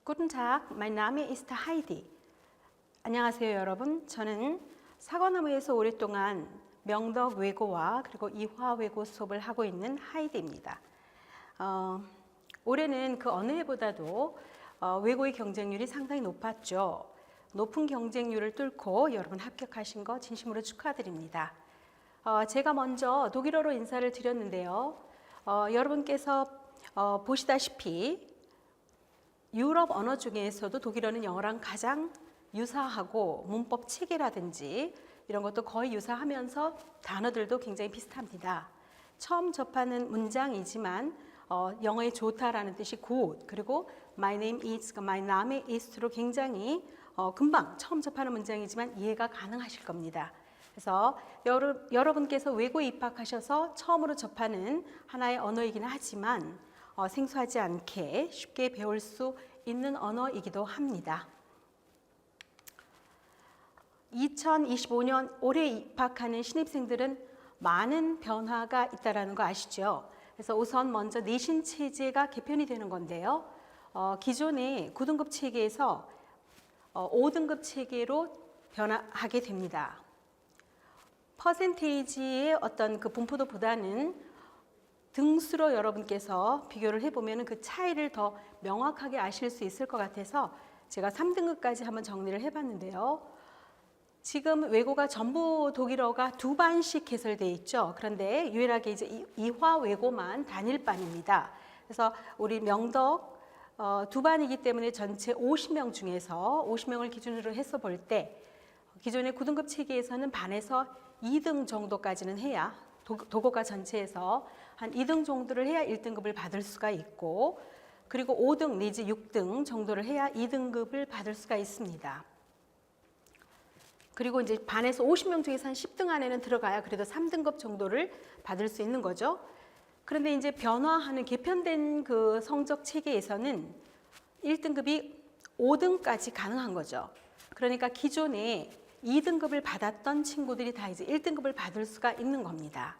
Guten Tag, mein Name ist Heidi. 안녕하세요, 여러분. 저는 사과나무에서 오랫동안 명덕 외고와 그리고 이화 외고 수업을 하고 있는 하이디입니다. 올해는 그 어느 해보다도 외고의 경쟁률이 상당히 높았죠. 높은 경쟁률을 뚫고 여러분 합격하신 거 진심으로 축하드립니다. 제가 먼저 독일어로 인사를 드렸는데요. 여러분께서 보시다시피 유럽 언어 중에서도 독일어는 영어랑 가장 유사하고 문법 체계라든지 이런 것도 거의 유사하면서 단어들도 굉장히 비슷합니다. 처음 접하는 문장이지만 영어에 좋다라는 뜻이 good, 그리고 my name is, my name is로 굉장히 금방 처음 접하는 문장이지만 이해가 가능하실 겁니다. 그래서 여러분께서 외고에 입학하셔서 처음으로 접하는 하나의 언어이긴 하지만 생소하지 않게 쉽게 배울 수 있는 언어이기도 합니다. 2025년 올해 입학하는 신입생들은 많은 변화가 있다는 거 아시죠? 그래서 우선 먼저 내신 체제가 개편이 되는 건데요. 기존의 9등급 체계에서 5등급 체계로 변화하게 됩니다. 퍼센테이지의 어떤 그 분포도보다는 등수로 여러분께서 비교를 해보면 그 차이를 더 명확하게 아실 수 있을 것 같아서 제가 3등급까지 한번 정리를 해봤는데요. 지금 외고가 전부 독일어가 2반씩 개설되어 있죠. 그런데 유일하게 이제 이화 외고만 단일반입니다. 그래서 우리 명덕 2반이기 때문에 전체 50명 중에서 50명을 기준으로 해서 볼 때 기존의 9등급 체계에서는 반에서 2등 정도까지는 해야 도고가 전체에서 한 2등 정도를 해야 1등급을 받을 수가 있고, 그리고 5등 내지 6등 정도를 해야 2등급을 받을 수가 있습니다. 그리고 이제 반에서 50명 중에서 한 10등 안에는 들어가야 그래도 3등급 정도를 받을 수 있는 거죠. 그런데 이제 변화하는 개편된 그 성적 체계에서는 1등급이 5등까지 가능한 거죠. 그러니까 기존에 2등급을 받았던 친구들이 다 이제 1등급을 받을 수가 있는 겁니다.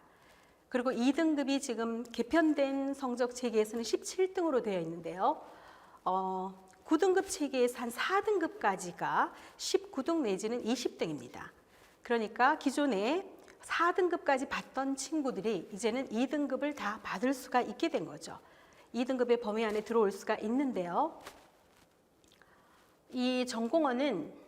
그리고 2등급이 지금 개편된 성적 체계에서는 17등으로 되어 있는데요. 9등급 체계에서 한 4등급까지가 19등 내지는 20등입니다. 그러니까 기존에 4등급까지 받던 친구들이 이제는 2등급을 다 받을 수가 있게 된 거죠. 2등급의 범위 안에 들어올 수가 있는데요. 이 전공어는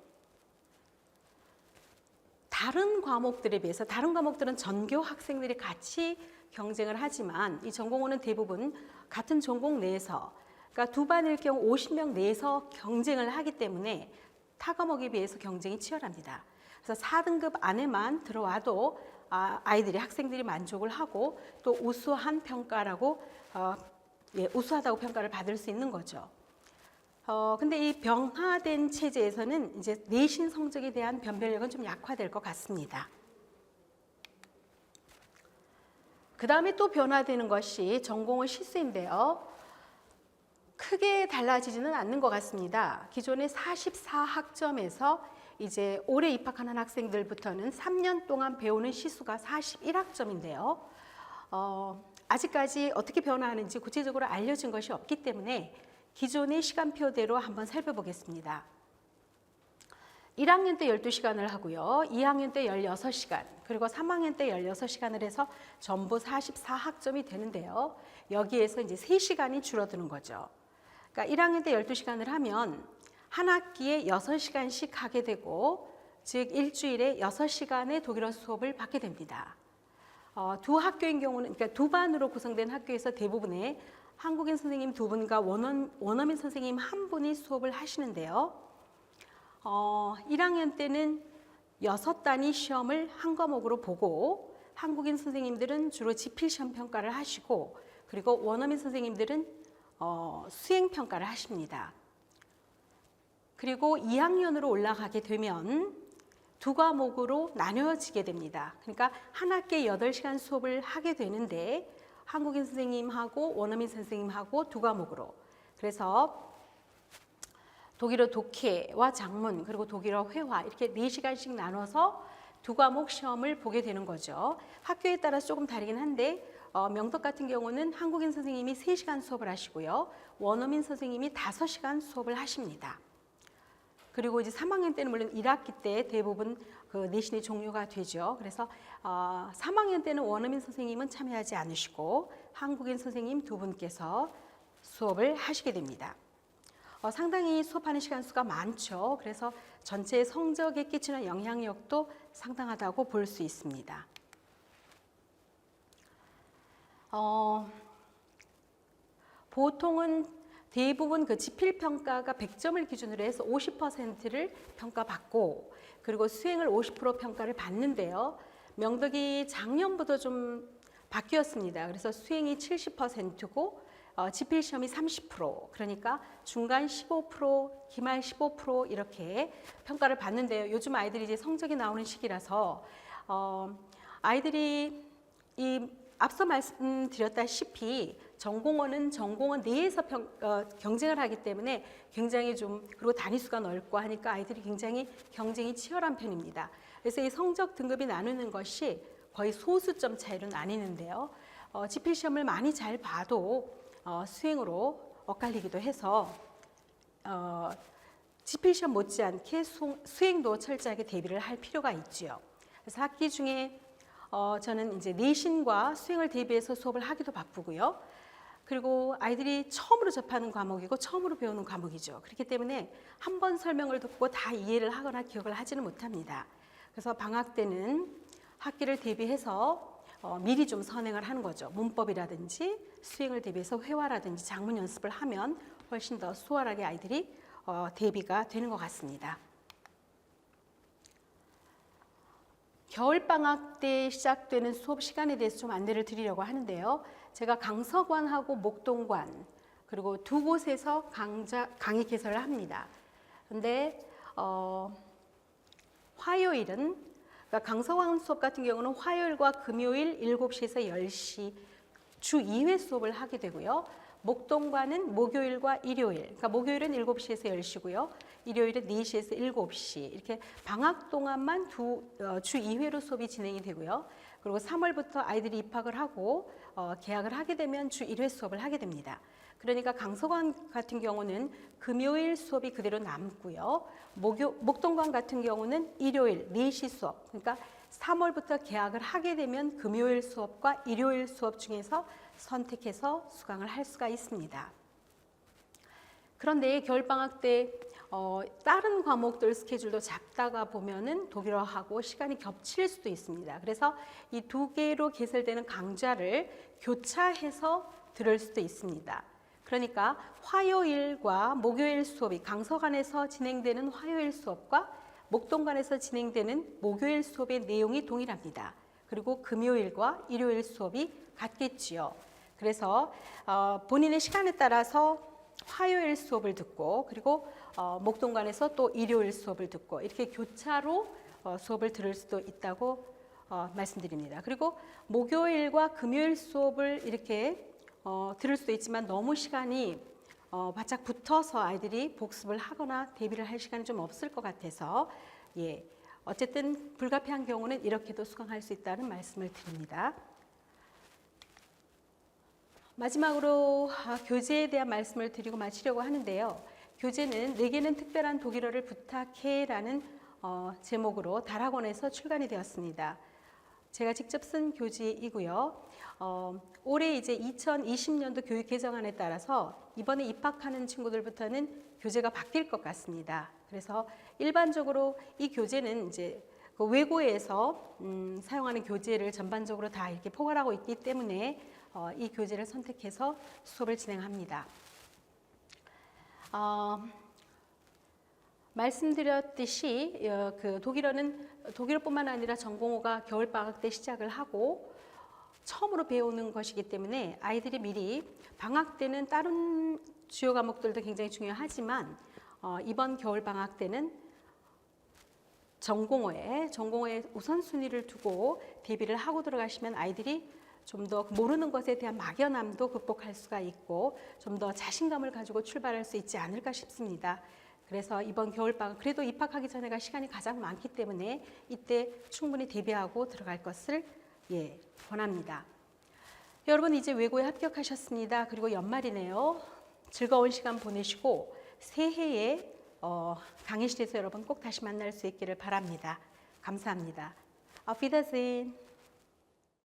다른 과목들에 비해서, 다른 과목들은 전교 학생들이 같이 경쟁을 하지만 이 전공어는 대부분 같은 전공 내에서, 그러니까 2반일 경우 50명 내에서 경쟁을 하기 때문에 타 과목에 비해서 경쟁이 치열합니다. 그래서 4등급 안에만 들어와도 아이들이, 학생들이 만족을 하고 또 우수한 평가라고, 우수하다고 평가를 받을 수 있는 거죠. 근데 이 병화된 체제에서는 이제 내신 성적에 대한 변별력은 좀 약화될 것 같습니다. 그 다음에 또 변화되는 것이 전공의 시수인데요. 크게 달라지지는 않는 것 같습니다. 기존의 44학점에서 이제 올해 입학하는 학생들부터는 3년 동안 배우는 시수가 41학점인데요. 아직까지 어떻게 변화하는지 구체적으로 알려진 것이 없기 때문에 기존의 시간표대로 한번 살펴보겠습니다. 1학년 때 12시간을 하고요. 2학년 때 16시간, 그리고 3학년 때 16시간을 해서 전부 44학점이 되는데요. 여기에서 이제 3시간이 줄어드는 거죠. 그러니까 1학년 때 12시간을 하면 한 학기에 6시간씩 하게 되고, 즉 일주일에 6시간의 독일어 수업을 받게 됩니다. 두 학교인 경우는, 그러니까 2반으로 구성된 학교에서 대부분의 한국인 선생님 2분과 원어민 선생님 1분이 수업을 하시는데요. 1학년 때는 6단위 시험을 한 과목으로 보고, 한국인 선생님들은 주로 지필시험 평가를 하시고, 그리고 원어민 선생님들은 수행평가를 하십니다. 그리고 2학년으로 올라가게 되면 두 과목으로 나뉘어지게 됩니다. 그러니까 한 학기에 8시간 수업을 하게 되는데 한국인 선생님하고 원어민 선생님하고 두 과목으로, 그래서 독일어 독해와 작문 그리고 독일어 회화 이렇게 4시간씩 나눠서 두 과목 시험을 보게 되는 거죠. 학교에 따라 조금 다르긴 한데 명덕 같은 경우는 한국인 선생님이 3시간 수업을 하시고요. 원어민 선생님이 5시간 수업을 하십니다. 그리고 이제 3학년 때는 물론 1학기 때 대부분 그 내신이 종료가 되죠. 그래서 3학년 때는 원어민 선생님은 참여하지 않으시고 한국인 선생님 2분께서 수업을 하시게 됩니다. 상당히 수업하는 시간 수가 많죠. 그래서 전체 성적에 끼치는 영향력도 상당하다고 볼 수 있습니다. 보통은 대부분 그 지필평가가 100점을 기준으로 해서 50%를 평가받고 그리고 수행을 50% 평가를 받는데요. 명덕이 작년부터 좀 바뀌었습니다. 그래서 수행이 70%고 지필시험이 30%, 그러니까 중간 15%, 기말 15% 이렇게 평가를 받는데요. 요즘 아이들이 이제 성적이 나오는 시기라서 아이들이 이 앞서 말씀드렸다시피 전공은 내에서 경쟁을 하기 때문에 굉장히 좀 그리고 단위수가 넓고 하니까 아이들이 굉장히 경쟁이 치열한 편입니다. 그래서 이 성적 등급이 나누는 것이 거의 소수점 차이로 나뉘는데요. 지필시험을 많이 잘 봐도 수행으로 엇갈리기도 해서 지필시험 못지않게 수행도 철저하게 대비를 할 필요가 있지요. 그래서 학기 중에 저는 이제 내신과 수행을 대비해서 수업을 하기도 바쁘고요. 그리고 아이들이 처음으로 접하는 과목이고 처음으로 배우는 과목이죠. 그렇기 때문에 한 번 설명을 듣고 다 이해를 하거나 기억을 하지는 못합니다. 그래서 방학 때는 학기를 대비해서 미리 좀 선행을 하는 거죠. 문법이라든지 수행을 대비해서 회화라든지 작문 연습을 하면 훨씬 더 수월하게 아이들이 대비가 되는 것 같습니다. 겨울방학 때 시작되는 수업 시간에 대해서 좀 안내를 드리려고 하는데요. 제가 강서관하고 목동관 그리고 두 곳에서 강의 개설을 합니다. 근데 화요일은 그러니까 강서관 수업 같은 경우는 화요일과 금요일 7시에서 10시 주 2회 수업을 하게 되고요. 목동관은 목요일과 일요일, 그러니까 목요일은 7시에서 10시고요. 일요일은 4시에서 7시 이렇게 방학 동안만 주 2회로 수업이 진행이 되고요. 그리고 3월부터 아이들이 입학을 하고 개학을 하게 되면 주 1회 수업을 하게 됩니다. 그러니까 강서관 같은 경우는 금요일 수업이 그대로 남고요. 목동관 같은 경우는 일요일 4시 수업, 그러니까 3월부터 개학을 하게 되면 금요일 수업과 일요일 수업 중에서 선택해서 수강을 할 수가 있습니다. 그런데 겨울방학 때 다른 과목들 스케줄도 잡다가 보면은 독일어하고 시간이 겹칠 수도 있습니다. 그래서 이 두 개로 개설되는 강좌를 교차해서 들을 수도 있습니다. 그러니까 화요일과 목요일 수업이 강서관에서 진행되는 화요일 수업과 목동관에서 진행되는 목요일 수업의 내용이 동일합니다. 그리고 금요일과 일요일 수업이 같겠지요. 그래서 본인의 시간에 따라서 화요일 수업을 듣고 그리고 목동관에서 또 일요일 수업을 듣고 이렇게 교차로 수업을 들을 수도 있다고 말씀드립니다. 그리고 목요일과 금요일 수업을 이렇게 들을 수도 있지만 너무 시간이 바짝 붙어서 아이들이 복습을 하거나 대비를 할 시간이 좀 없을 것 같아서 어쨌든 불가피한 경우는 이렇게도 수강할 수 있다는 말씀을 드립니다. 마지막으로 교재에 대한 말씀을 드리고 마치려고 하는데요. 교재는 내게는 특별한 독일어를 부탁해라는 제목으로 달학원에서 출간이 되었습니다. 제가 직접 쓴 교재이고요. 올해 이제 2020년도 교육 개정안에 따라서 이번에 입학하는 친구들부터는 교재가 바뀔 것 같습니다. 그래서 일반적으로 이 교재는 이제 그 외고에서 사용하는 교재를 전반적으로 다 이렇게 포괄하고 있기 때문에 이 교재를 선택해서 수업을 진행합니다. 말씀드렸듯이 그 독일어뿐만 아니라 전공어가 겨울방학 때 시작을 하고 처음으로 배우는 것이기 때문에 아이들이 미리 방학 때는 다른 주요 과목들도 굉장히 중요하지만 이번 겨울방학 때는 전공어에 우선순위를 두고 대비를 하고 들어가시면 아이들이 좀 더 모르는 것에 대한 막연함도 극복할 수가 있고 좀 더 자신감을 가지고 출발할 수 있지 않을까 싶습니다. 그래서 이번 겨울방학 그래도 입학하기 전에가 시간이 가장 많기 때문에 이때 충분히 대비하고 들어갈 것을 권합니다. 여러분 이제 외고에 합격하셨습니다. 그리고 연말이네요. 즐거운 시간 보내시고 새해에 강의실에서 여러분 꼭 다시 만날 수 있기를 바랍니다. 감사합니다. Auf Wiedersehen.